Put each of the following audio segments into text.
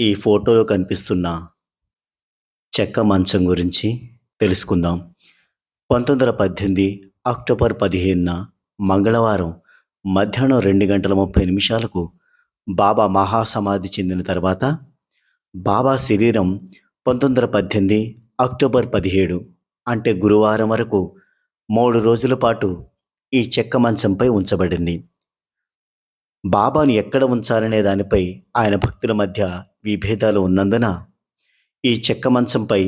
ఈ ఫోటోలో కనిపిస్తున్న చెక్క మంచం గురించి తెలుసుకుందాం. 1918 అక్టోబర్ 15న మంగళవారం మధ్యాహ్నం 2:30 బాబా మహాసమాధి చెందిన తర్వాత బాబా శరీరం 1918 అక్టోబర్ 17 అంటే గురువారం వరకు 3 రోజుల పాటు ఈ చెక్క మంచంపై ఉంచబడింది. బాబాను ఎక్కడ ఉంచాలనే దానిపై ఆయన భక్తుల మధ్య విభేదాలు ఉన్నందున ఈ చెక్క మంచంపై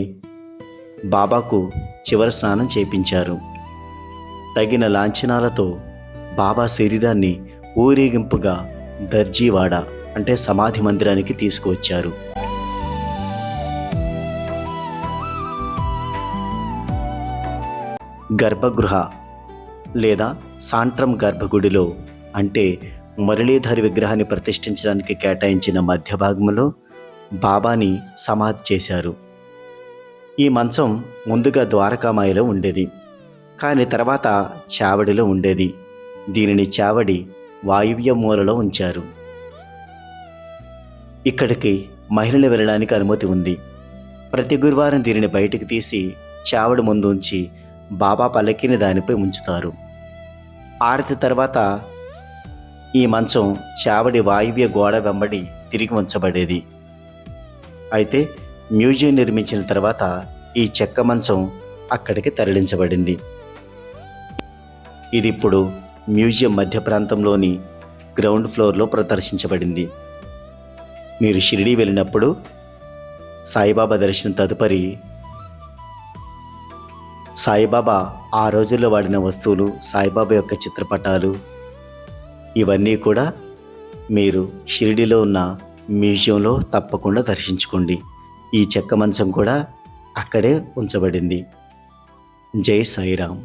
బాబాకు చివరి స్నానం చేపించారు. తగిన లాంఛనాలతో బాబా శరీరాన్ని ఊరేగింపుగా దర్జీవాడ అంటే సమాధి మందిరానికి తీసుకువచ్చారు. గర్భగృహ లేదా సాంట్రం గర్భగుడిలో అంటే మురళీధర్ విగ్రహాన్ని ప్రతిష్ఠించడానికి కేటాయించిన మధ్య భాగంలో బాబాని సమాధి చేశారు. ఈ మంచం ముందుగా ద్వారకామాయిలో ఉండేది, కానీ తర్వాత చావడిలో ఉండేది. దీనిని చావడి వాయువ్య మూలలో ఉంచారు. ఇక్కడికి మహిళలు వెళ్ళడానికి అనుమతి ఉంది. ప్రతి గురువారం దీనిని బయటికి తీసి చావడి ముందు ఉంచి బాబా పల్లకిని దానిపై ఉంచుతారు. ఆరతి తర్వాత ఈ మంచం చావడి వాయువ్య గోడ వెంబడి తిరిగి ఉంచబడేది. అయితే మ్యూజియం నిర్మించిన తర్వాత ఈ చెక్క మంచం అక్కడికి తరలించబడింది. ఇది ఇప్పుడు మ్యూజియం మధ్య ప్రాంతంలోని గ్రౌండ్ ఫ్లోర్లో ప్రదర్శించబడింది. మీరు షిరిడీ వెళ్ళినప్పుడు సాయిబాబా దర్శనం తదుపరి సాయిబాబా ఆ రోజుల్లో వాడిన వస్తువులు, సాయిబాబా యొక్క చిత్రపటాలు ఇవన్నీ కూడా మీరు షిరిడీలో ఉన్న మ్యూజియంలో తప్పకుండా దర్శించుకోండి. ఈ చెక్క మంచం కూడా అక్కడే ఉంచబడింది. జై సాయిరామ్.